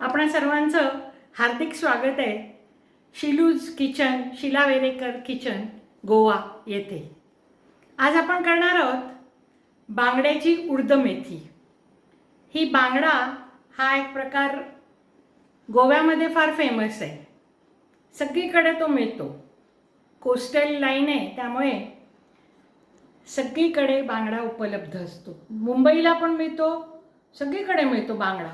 आपणा सर्वांचं हार्दिक स्वागत आहे शिलूज किचन, शीला वेरेकर किचन, गोवा येथे। आज आपण करणार आहोत बांगड्याची उडद मेथी। ही बांगडा हा एक प्रकार गोव्यामध्ये फार फेमस आहे, सगळीकडे तो मिळतो। कोस्टल लाईन आहे त्यामुळे सगळीकडे बांगडा उपलब्ध असतो। मुंबईला पण मिळतो, सगळीकडे मिळतो बांगडा।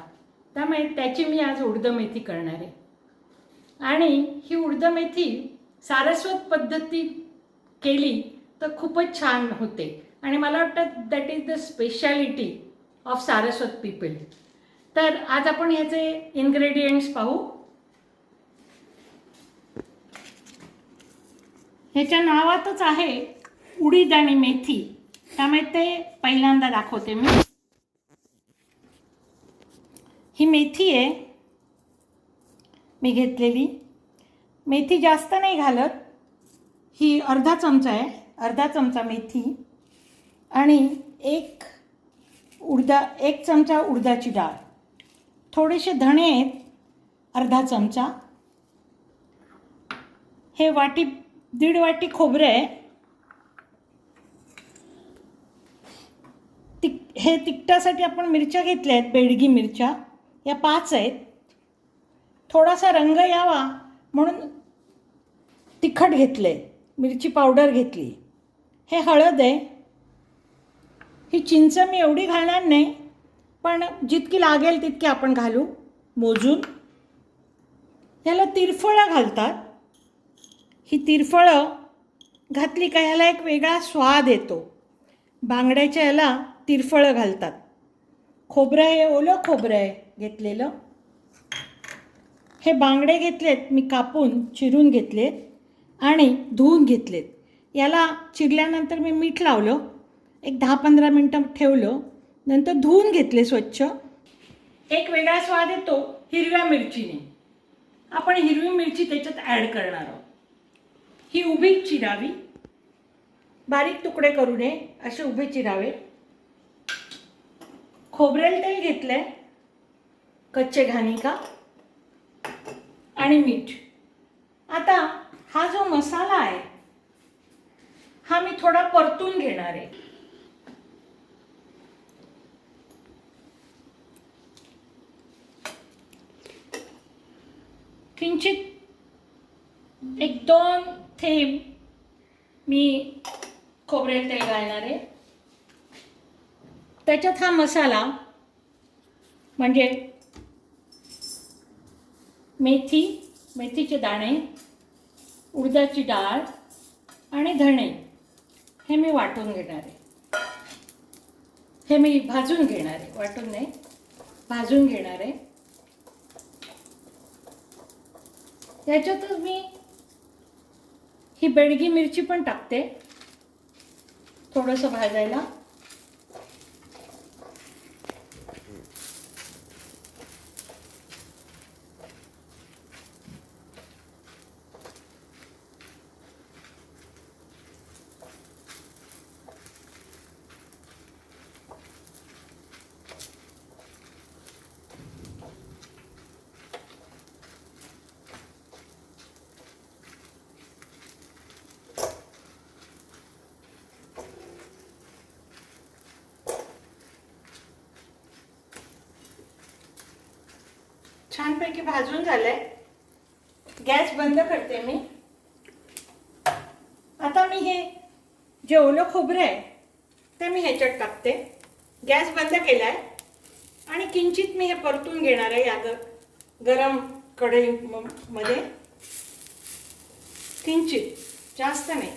त्यामुळे त्याची मी आज उडद मेथी करणार आहे। आणि ही उडद मेथी सारस्वत पद्धतीत केली तर खूपच छान होते आणि मला वाटतं that is the speciality of Saraswat people. तर आज आपण ह्याचे इन्ग्रेडियंट्स पाहू। ह्याच्या नावातच आहे उडीद आणि मेथी, त्यामुळे ते पहिल्यांदा दाखवते मी। ही मेथी आहे मी घेतलेली। मेथी जास्त नाही घालत, ही अर्धा चमचा आहे, अर्धा चमचा मेथी आणि एक चमचा उडदाची डाळ, थोडेसे धणे आहेत अर्धा चमचा, हे वाटी दीड वाटी खोबरे आहे, हे तिखटासाठी आपण मिरच्या घेतल्या आहेत, बेडगी मिरच्या या 5 आहेत। थोडासा रंग यावा म्हणून तिखट घेतले, मिरची पावडर घेतली। हे हळद आहे, ही चिंच मी एवढी घालणार नाही, पण जितकी लागेल तितकी आपण घालू मोजून। ह्याला तिरफळं घालतात, ही तिरफळं घातली का ह्याला एक वेगळा स्वाद येतो। बांगड्याच्या ह्याला तिरफळं घालतात। खोबरं हे ओलं खोबरं आहे घेतलेलं। हे बांगडे घेतलेत मी कापून चिरून घेतलेत आणि धुवून घेतलेत। याला चिरल्यानंतर मी मीठ लावलं, एक 10-15 मिनटं ठेवलं, नंतर धुवून घेतले स्वच्छ। एक वेगळा स्वाद येतो हिरव्या मिरचीने, आपण हिरवी मिरची त्याच्यात ॲड करणार आहोत। ही उभी चिरावी, बारीक तुकडे करू नये, असे उभे चिरावे। खोबरेल तेल घेतलंय, कच्चे घाणिका आणि मीठ। आता हा जो मसाला आहे हा मी थोडा परतून घेणार आहे। किंचित 1-2 थेंब मी खोबरेल तेल घालणार आहे। त्याच्यात हा मसाला म्हणजे मेथी, मेथीचे दाणे, उडदाची डाळ आणि धणे हे मी वाटून घेणार आहे। हे मी भाजून घेणार आहे, वाटून नाही, भाजून घेणार आहे। याच्यातच मी ही बेडगी मिरची पण टाकते थोडंसं भाजायला। छानपैकी भाजून झालंय, गॅस बंद करते मी। आता मी हे जे ओलं खोबरं आहे ते मी ह्याच्यात टाकते, गॅस बंद केलाय आणि किंचित मी हे परतून घेणार आहे या गरम कढईमध्ये, किंचित, जास्त नाही।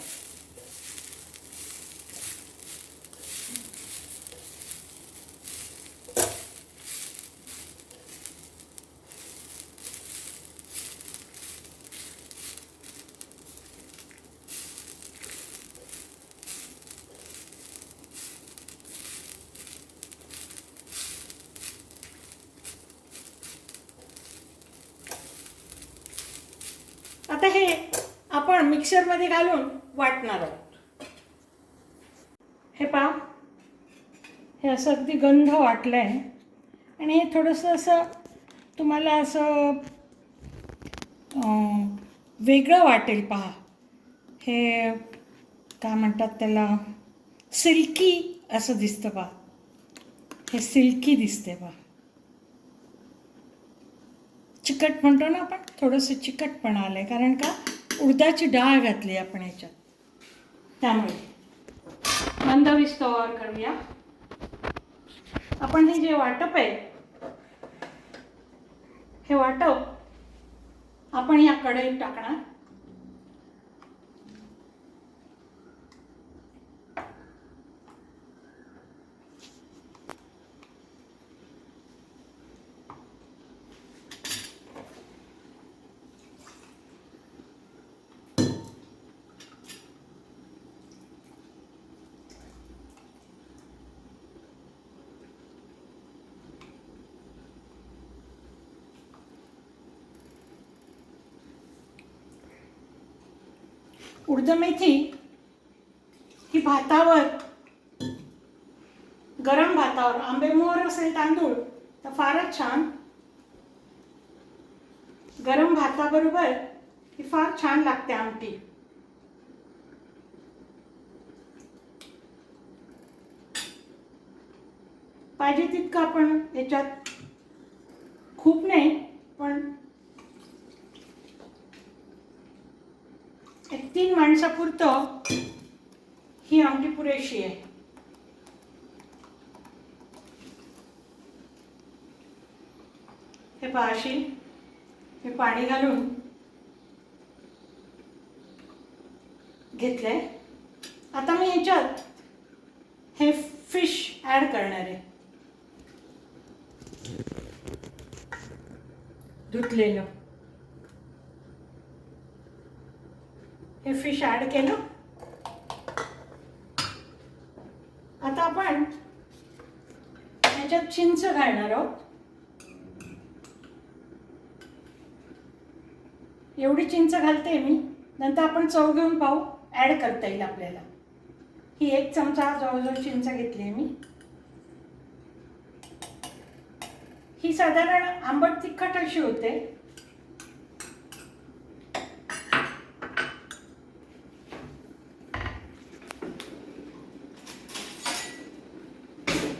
आता हे आपण मिक्सरमध्ये घालून वाटणार आहोत। हे पहा, हे असं अगदी गंध वाटलं आहे आणि हे थोडंसं असं तुम्हाला असं वेगळं वाटेल. पहा, हे काय म्हणतात त्याला, सिल्की असं दिसतं. पहा, हे सिल्की दिसते. पहा, चिकट म्हणतो ना आपण, थोडंसं चिकटपण आलं आहे. कारण का, उडदाची डाळ घातली आपण याच्यात, त्यामुळे. मंद विस्तवावर करूया आपण. हे जे वाटप आहे, हे वाटप आपण या कढईत टाकणार. उडद मेथी ही भातावर, गरम भातावर, आंबेमोहर असेल तांदूळ तर फारच छान. गरम भाताबरोबर ही फार छान लागते आमटी. पाहिजे तितकं आपण याच्यात, खूप नाही पण 3 माणसापुरतं ही आमटी पुरेशी आहे. हे पाशी हे पाणी घालून घेतलंय. आता मी याच्यात हे फिश ॲड करणार आहे, धुतलेलं. हे फिश ॲड केलं. आता आपण याच्यात चिंच घालणार आहोत. एवढी चिंच घालते मी, नंतर आपण चव घेऊन पाहू, ॲड करता येईल आपल्याला. ही 1 चमचा जवळजवळ चिंच घेतली आहे मी. ही साधारण आंबट तिखट अशी होते.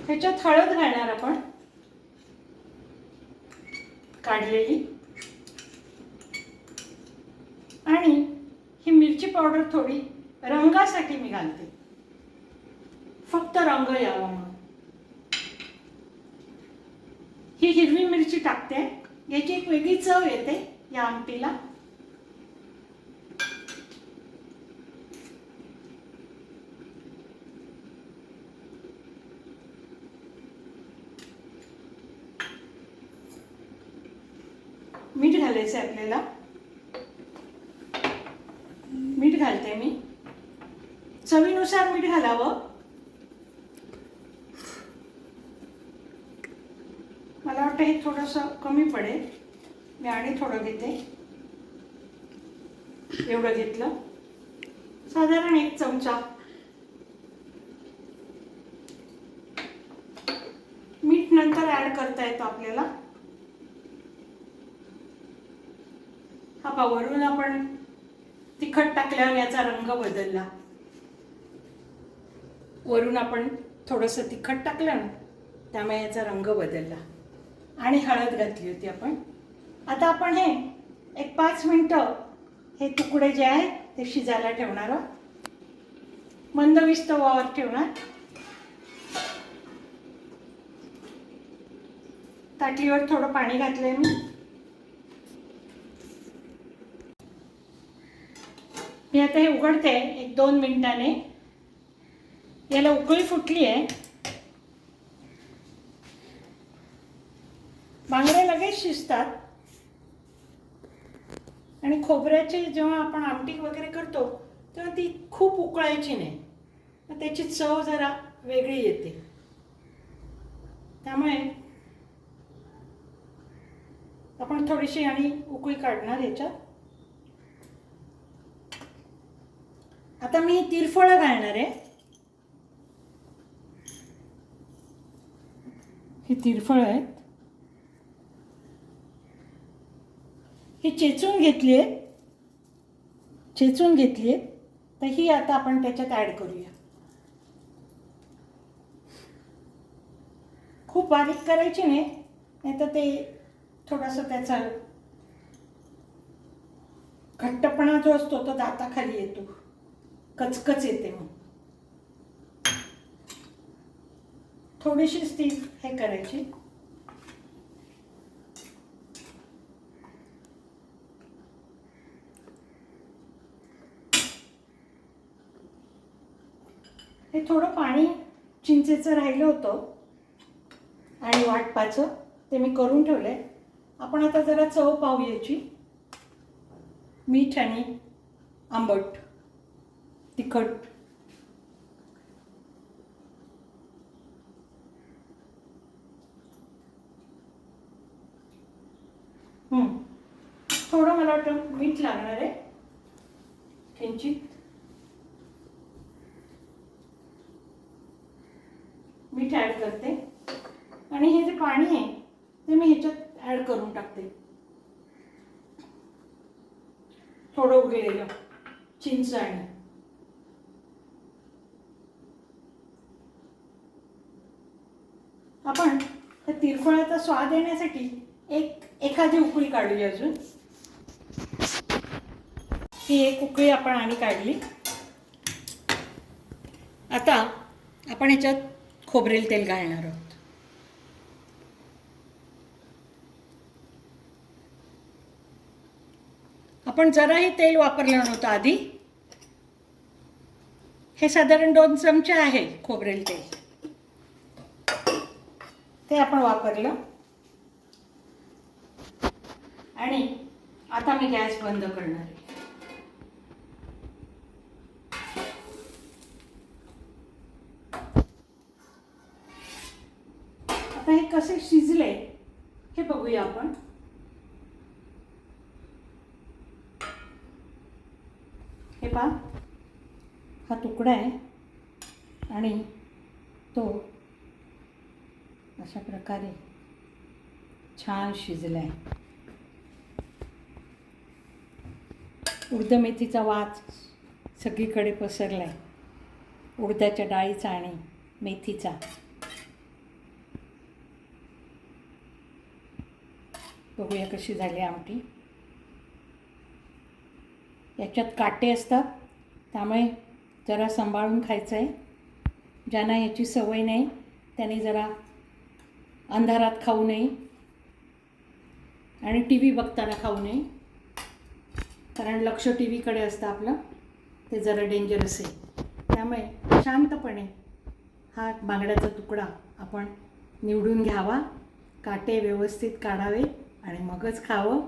ह्याच्यात हळद घालणार आपण, काढलेली. आणि ही मिरची पावडर थोडी रंगासाठी मी घालते, फक्त रंग यावा म्हणून. ही हिरवी मिरची टाकते, याची एक वेगळी चव येते या आमटीला. मीठ घालायचं आहे आपल्याला. मीठ घालते मी, चवीनुसार मीठ घालावं. मला वाटतं हे थोडंसं कमी पडेल, मी आणि थोडं घेते. एवढं घेतलं, साधारण 1 चमचा. मीठ नंतर ॲड करता येतो आपल्याला. हा वरून आपण तिखट टाकल्यावर याचा रंग बदलला. वरून आपण थोडंसं तिखट टाकलं ना, त्यामुळे याचा रंग बदलला. आणि हळद घातली होती आपण. आता आपण हे 1-5 मिनटं हे तुकडे जे आहेत ते शिजायला ठेवणार आहोत. मंद विस्तवावर ठेवणार. ताटलीवर थोडं पाणी घातलंय मी. मी आता हे उघडते 1-2 मिनिटाने. याला उकळी फुटली आहे. बांगडे लगेच शिजतात. आणि खोबऱ्याची जेव्हा आपण आमटी वगैरे करतो तेव्हा ती खूप उकळायची नाही, मग त्याची चव जरा वेगळी येते. त्यामुळे आपण थोडीशी आणि उकळी काढणार याच्यात. आता मी तिरफळं घालणार आहे. ही तिरफळं आहेत. ही चेचून घेतली आहे, तर ही आता आपण त्याच्यात ॲड करूया. खूप बारीक करायची नाही तर ते थोडासा त्याचा घट्टपणा जो असतो तो दाताखाली येतो, कचकच येते. मग थोडीशीच ती हे करायची. हे थोडं पाणी चिंचेचं राहिलं होतं आणि वाटपाचं, ते मी करून ठेवलंय. आपण आता जरा चव पाहू याची. मीठ आणि आंबट तिखट. थोडं मला वाटतं मीठ लागणार आहे, किंचित मीठ ॲड करते. आणि हे जे पाणी आहे ते मी ह्याच्यात ॲड करून टाकते. थोडं उघडलेलं चिंच आणि आपण त्या तिरफळाचा स्वाद येण्यासाठी एखादी उकळी काढूया अजून. ही एक उकळी आपण आणि काढली. आता आपण ह्याच्यात खोबरेल तेल घालणार आहोत. आपण जराही तेल वापरलं नव्हतं आधी. हे साधारण 2 चमचे आहे खोबरेल तेल, ते आपण वापरलं. आणि आता मी गॅस बंद करणार आहे. आता हे कसे शिजले हे बघूया आपण. हे पहा, हा तुकडा आहे आणि तो अशा प्रकारे छान शिजला आहे. उडदामेथीचा वास सगळीकडे पसरला आहे, उडदाच्या डाळीचा आणि मेथीचा. बघूया कशी झाली आमटी. याच्यात काटे असतात, त्यामुळे जरा सांभाळून खायचं आहे. ज्यांना याची सवय नाही त्यांनी जरा अंधारात खाऊ नये आणि टी व्ही बघताना खाऊ नये, कारण लक्ष टी व्हीकडे असतं आपलं, ते जरा डेंजरस आहे. त्यामुळे शांतपणे हा बांगड्याचा तुकडा आपण निवडून घ्यावा, काटे व्यवस्थित काढावे आणि मगच खावं.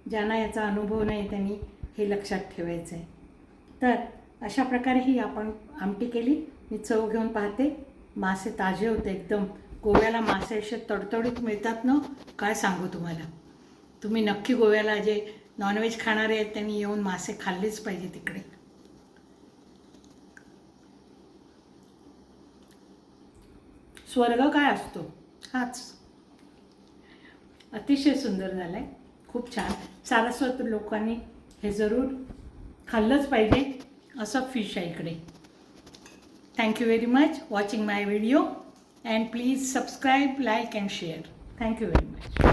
ज्यांना याचा अनुभव नाही त्यांनी हे लक्षात ठेवायचं आहे. तर अशा प्रकारे ही आपण आमटी केली. मी चव घेऊन पाहते. मासे ताजे होते एकदम. गोव्याला मासे असे तडतडीत मिळतात ना, काय सांगू तुम्हाला. तुम्ही नक्की गोव्याला जे नॉनव्हेज खाणारे आहेत त्यांनी येऊन मासे खाल्लेच पाहिजे तिकडे. स्वर्ग काय असतो हाच. अतिशय सुंदर झालं आहे, खूप छान. सारस्वत लोकांनी हे जरूर खाल्लंच पाहिजे असं फिश आहे इकडे. Thank you very much watching my video and please subscribe, like and share. Thank you very much.